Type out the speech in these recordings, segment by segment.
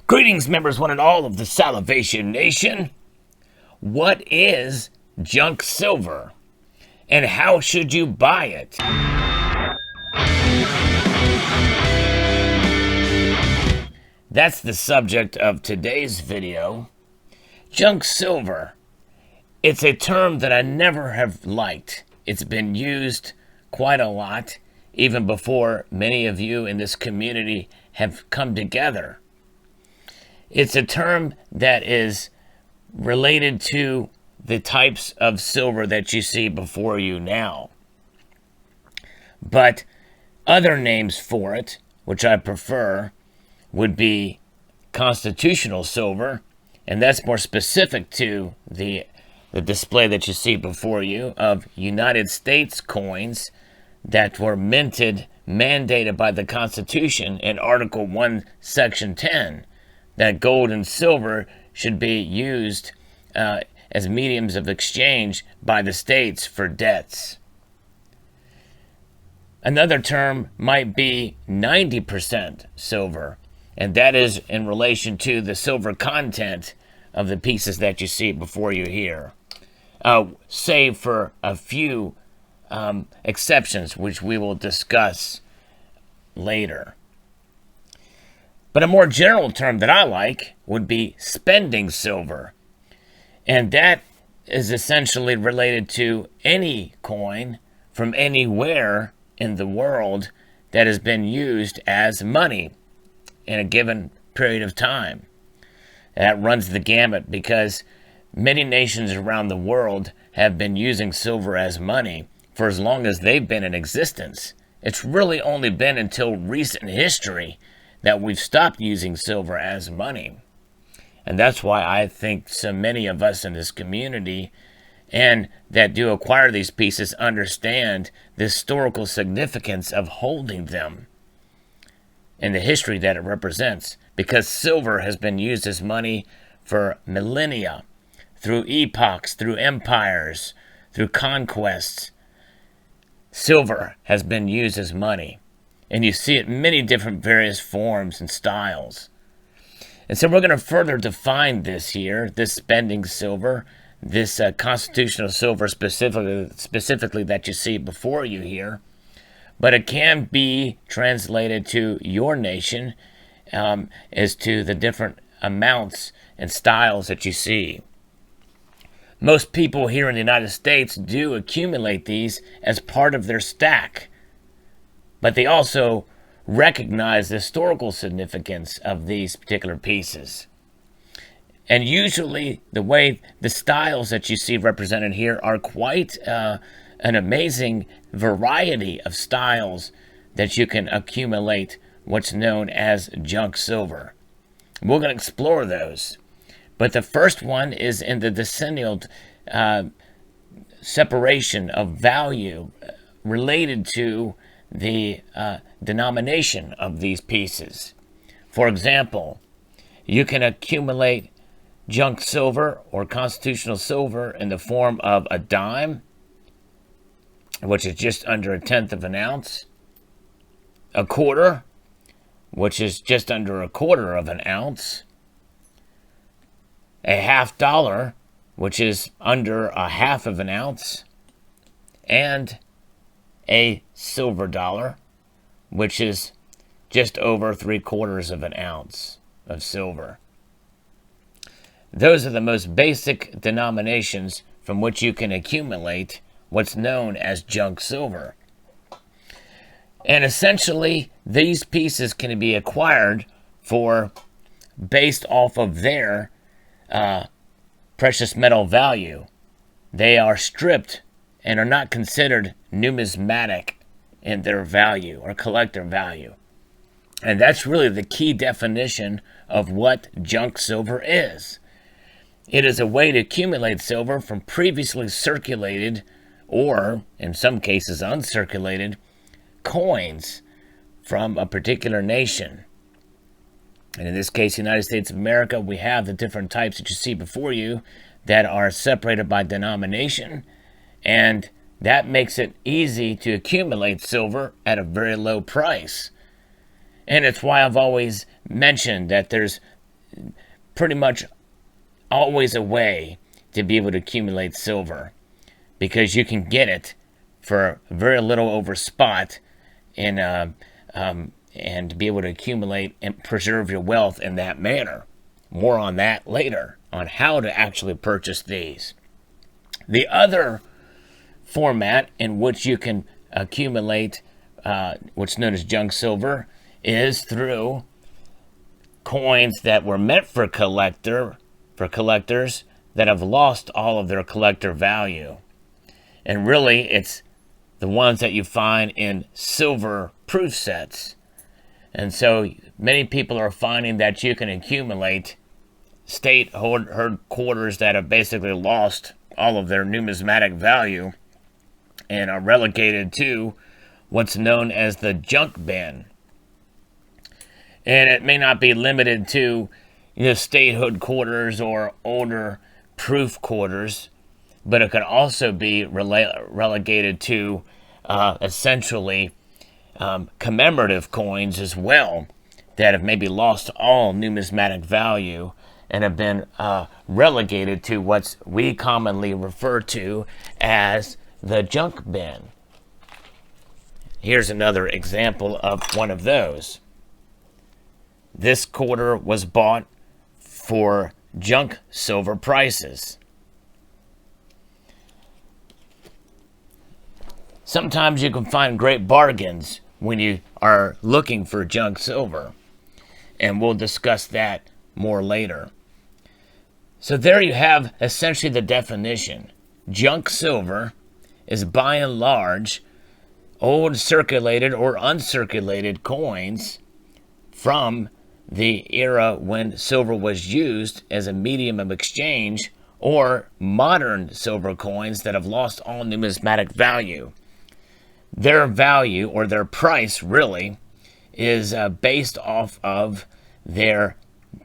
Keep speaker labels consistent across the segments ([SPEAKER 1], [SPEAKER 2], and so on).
[SPEAKER 1] Greetings, members, one and all of the Salivation Nation. What is junk silver, and how should you buy it? That's the subject of today's video. Junk silver. It's a term that I never have liked. It's been used quite a lot, even before many of you in this community have come together. It's a term that is related to the types of silver that you see before you now. But other names for it, which I prefer, would be constitutional silver, and that's more specific to the display that you see before you of United States coins that were mandated by the Constitution in Article 1, Section 10, that gold and silver should be used as mediums of exchange by the states for debts. Another term might be 90% silver, and that is in relation to the silver content of the pieces that you see before you here, save for a few exceptions, which we will discuss later. But a more general term that I like would be spending silver. And that is essentially related to any coin from anywhere in the world that has been used as money in a given period of time. That runs the gamut because many nations around the world have been using silver as money for as long as they've been in existence. It's really only been until recent history that we've stopped using silver as money. And that's why I think so many of us in this community and that do acquire these pieces understand the historical significance of holding them and the history that it represents, because silver has been used as money for millennia, through epochs, through empires, through conquests. Silver has been used as money. And you see it in many different various forms and styles. And so we're going to further define this here, this spending silver, this constitutional silver specifically that you see before you here. But it can be translated to your nation as to the different amounts and styles that you see. Most people here in the United States do accumulate these as part of their stack, but they also recognize the historical significance of these particular pieces. And usually the way the styles that you see represented here are quite an amazing variety of styles that you can accumulate what's known as junk silver. We're going to explore those. But the first one is in the decennial separation of value related to the denomination of these pieces. For example, you can accumulate junk silver or constitutional silver in the form of a dime, which is just under 1/10 of an ounce, a quarter, which is just under 1/4 of an ounce, a $50, which is under 1/2 of an ounce, and a silver dollar, which is just over 3/4 of an ounce of silver. Those are the most basic denominations from which you can accumulate what's known as junk silver. And essentially, these pieces can be acquired based off of their precious metal value. They are stripped and are not considered numismatic in their value or collector value. And that's really the key definition of what junk silver is. It is a way to accumulate silver from previously circulated, or in some cases uncirculated, coins from a particular nation. And in this case, the United States of America, we have the different types that you see before you that are separated by denomination, and that makes it easy to accumulate silver at a very low price. And it's why I've always mentioned that there's pretty much always a way to be able to accumulate silver, because you can get it for very little over spot, and to be able to accumulate and preserve your wealth in that manner. More on that later, on how to actually purchase these. The other format in which you can accumulate what's known as junk silver is through coins that were meant for collectors that have lost all of their collector value. And really, it's the ones that you find in silver proof sets. And so many people are finding that you can accumulate state headquarters that have basically lost all of their numismatic value and are relegated to what's known as the junk bin. And it may not be limited to state headquarters or older proof quarters, but it could also be relegated to essentially commemorative coins as well, that have maybe lost all numismatic value and have been relegated to what we commonly refer to as the junk bin. Here's another example of one of those. This quarter was bought for junk silver prices. Sometimes you can find great bargains when you are looking for junk silver, and we'll discuss that more later. So there you have essentially the definition. Junk silver is by and large old circulated or uncirculated coins from the era when silver was used as a medium of exchange, or modern silver coins that have lost all numismatic value. Their value, or their price really, is based off of their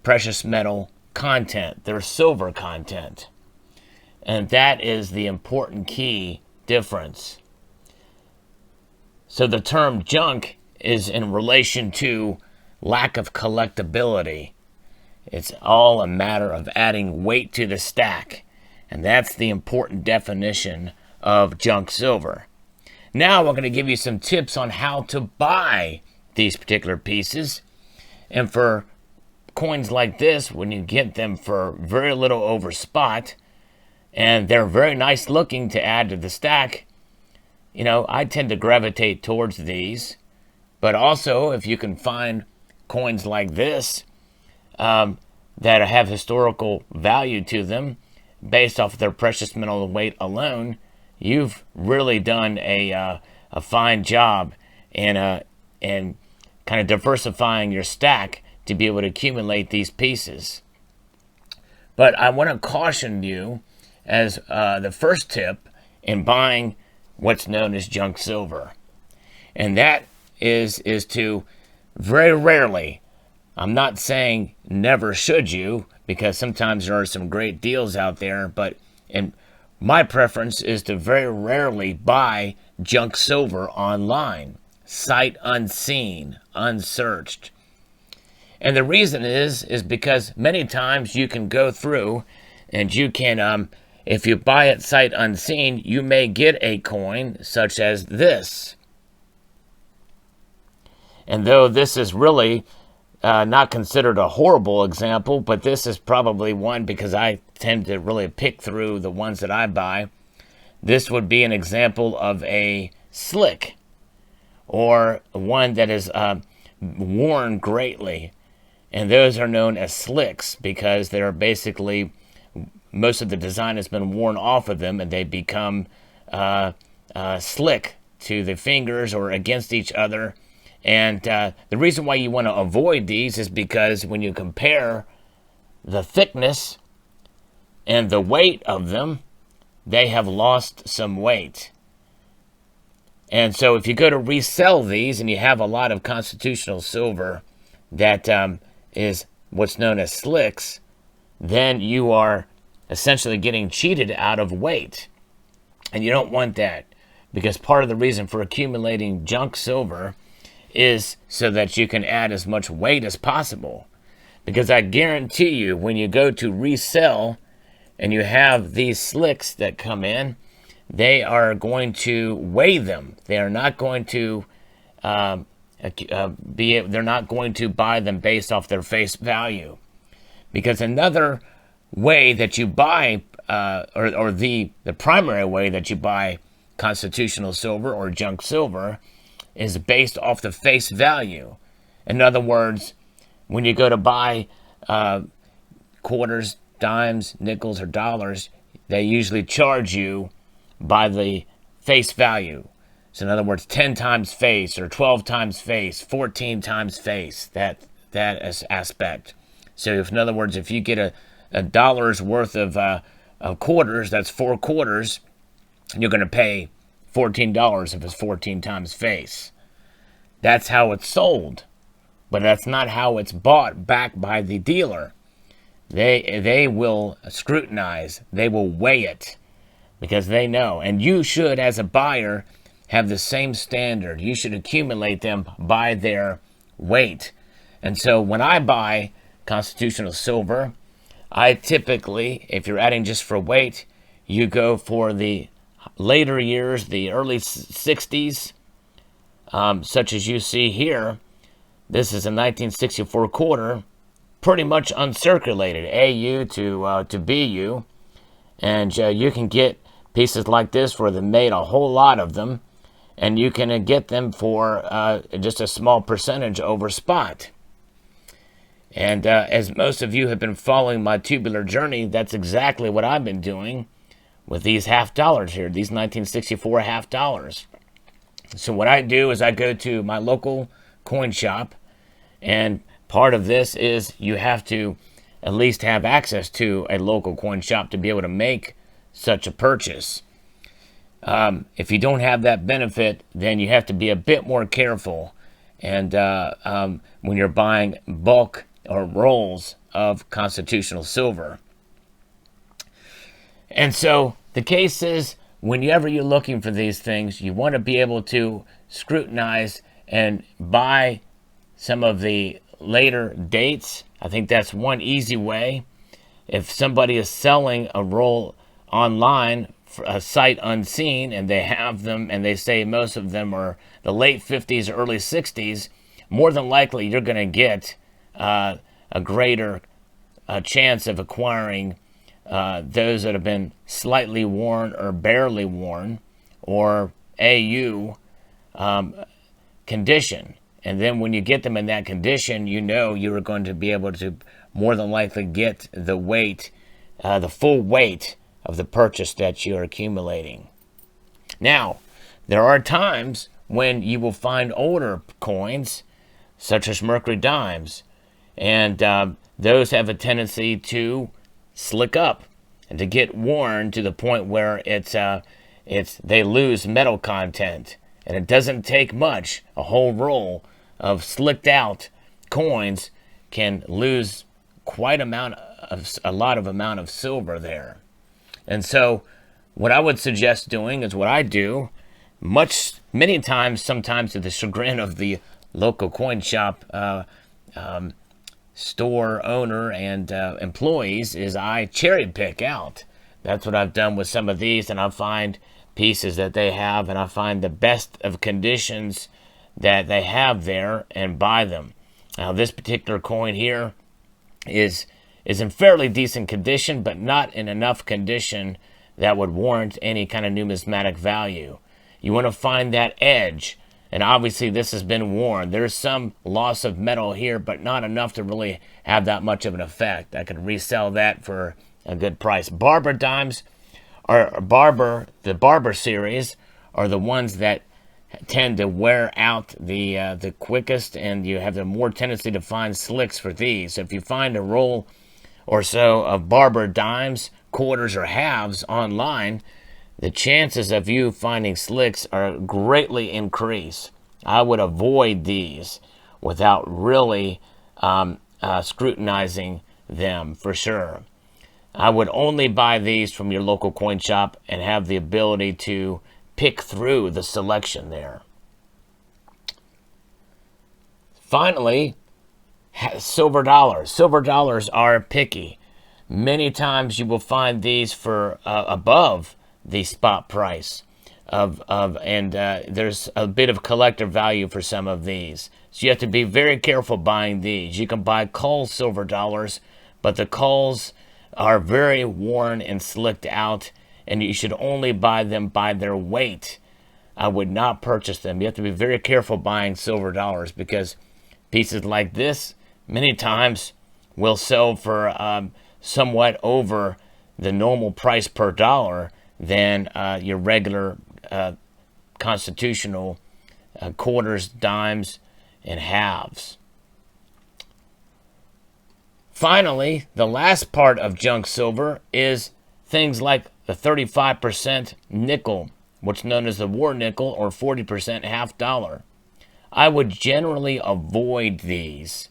[SPEAKER 1] precious metal content, their silver content. And that is the important key difference. So the term junk is in relation to lack of collectability. It's all a matter of adding weight to the stack. And that's the important definition of junk silver. Now we're going to give you some tips on how to buy these particular pieces. And for coins like this, when you get them for very little over spot, and they're very nice looking to add to the stack, I tend to gravitate towards these. But also, if you can find coins like this that have historical value to them based off of their precious metal weight alone, you've really done a fine job in kind of diversifying your stack to be able to accumulate these pieces. But I want to caution you as the first tip in buying what's known as junk silver. And that is to very rarely, I'm not saying never should you, because sometimes there are some great deals out there, but my preference is to very rarely buy junk silver online, sight unseen, unsearched. And the reason is because many times you can go through and you can, if you buy it sight unseen, you may get a coin such as this. And though this is really not considered a horrible example, but this is probably one because I tend to really pick through the ones that I buy. This would be an example of a slick, or one that is worn greatly. And those are known as slicks because they're basically, most of the design has been worn off of them and they become slick to the fingers or against each other. And the reason why you want to avoid these is because when you compare the thickness and the weight of them, they have lost some weight. And so if you go to resell these and you have a lot of constitutional silver that is what's known as slicks, then you are essentially getting cheated out of weight. And you don't want that, because part of the reason for accumulating junk silver is so that you can add as much weight as possible. Because I guarantee you, when you go to resell and you have these slicks that come in, they are going to weigh them. They are not going to they're not going to buy them based off their face value. Because another way that you buy, or the primary way that you buy constitutional silver or junk silver, is based off the face value. In other words, when you go to buy quarters, dimes, nickels, or dollars, they usually charge you by the face value. So in other words, 10 times face, or 12 times face, 14 times face, that aspect. So if, in other words, if you get a dollar's worth of quarters, that's 4 quarters, you're going to pay $14 if it's 14 times face. That's how it's sold, but that's not how it's bought back by the dealer. They will scrutinize, they will weigh it, because they know. And you should, as a buyer, have the same standard. You should accumulate them by their weight. And so when I buy constitutional silver, I typically, if you're adding just for weight, you go for the later years, the early 60s, such as you see here. This is a 1964 quarter, pretty much uncirculated, AU to BU. And you can get pieces like this where they made a whole lot of them, and you can get them for just a small percentage over spot. And as most of you have been following my tubular journey, that's exactly what I've been doing with these $half here, these 1964 $half. So what I do is I go to my local coin shop, and part of this is you have to at least have access to a local coin shop to be able to make such a purchase. If you don't have that benefit, then you have to be a bit more careful. And when you're buying bulk or rolls of constitutional silver. And so the case is, whenever you're looking for these things, you want to be able to scrutinize and buy some of the later dates. I think that's one easy way. If somebody is selling a roll online, for a sight unseen, and they have them, and they say most of them are the late 50s, early 60s, more than likely you're going to get a greater chance of acquiring those that have been slightly worn or barely worn, or AU condition. And then when you get them in that condition, you know you are going to be able to more than likely get the weight, the full weight of the purchase that you are accumulating. Now, there are times when you will find older coins, such as mercury dimes, and those have a tendency to slick up and to get worn to the point where they lose metal content. And it doesn't take much. A whole roll of slicked out coins can lose quite a lot of amount of silver there. And so what I would suggest doing is what I do many times, sometimes to the chagrin of the local coin shop store owner and employees, is I cherry pick out. That's what I've done with some of these, and I find pieces that they have, and I find the best of conditions that they have there and buy them. Now this particular coin here is in fairly decent condition, but not in enough condition that would warrant any kind of numismatic value. You want to find that edge, and obviously this has been worn. There's some loss of metal here, but not enough to really have that much of an effect. I could resell that for a good price. Barber dimes, the Barber series, are the ones that tend to wear out the quickest, and you have the more tendency to find slicks for these. So if you find a roll or so of Barber dimes, quarters, or halves online, the chances of you finding slicks are greatly increased. I would avoid these without really scrutinizing them for sure. I would only buy these from your local coin shop and have the ability to pick through the selection there. Finally, Silver dollars. Silver dollars are picky. Many times you will find these for above the spot price and there's a bit of collector value for some of these. So you have to be very careful buying these. You can buy cull silver dollars, but the culls are very worn and slicked out, and you should only buy them by their weight. I would not purchase them. You have to be very careful buying silver dollars because pieces like this many times will sell for somewhat over the normal price per dollar than your regular constitutional quarters, dimes, and halves. Finally, the last part of junk silver is things like the 35% nickel, what's known as the war nickel, or 40% half dollar. I would generally avoid these.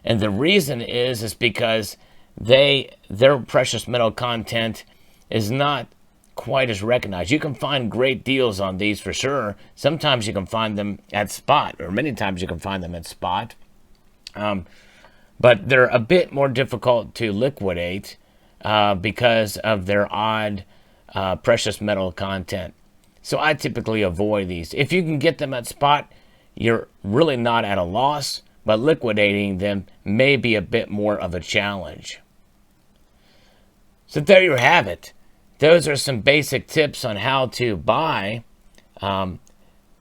[SPEAKER 1] And the reason is because their precious metal content is not quite as recognized. You can find great deals on these for sure. Sometimes you can find them at spot, or many times you can find them at spot. But they're a bit more difficult to liquidate because of their odd precious metal content. So I typically avoid these. If you can get them at spot, you're really not at a loss, but liquidating them may be a bit more of a challenge. So there you have it. Those are some basic tips on how to buy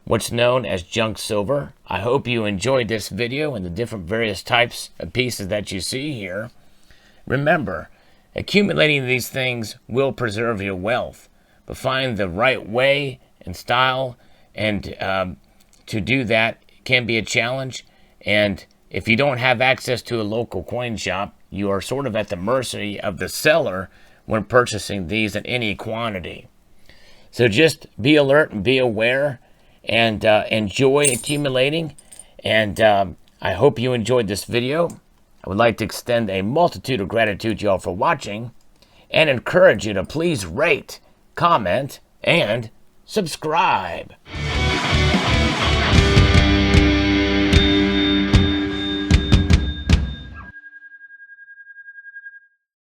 [SPEAKER 1] what's known as junk silver. I hope you enjoyed this video and the different various types of pieces that you see here. Remember, accumulating these things will preserve your wealth, but find the right way and style, and to do that can be a challenge. And if you don't have access to a local coin shop, you are sort of at the mercy of the seller when purchasing these in any quantity. So just be alert and be aware, and enjoy accumulating. And I hope you enjoyed this video. I would like to extend a multitude of gratitude to y'all for watching, and encourage you to please rate, comment, and subscribe.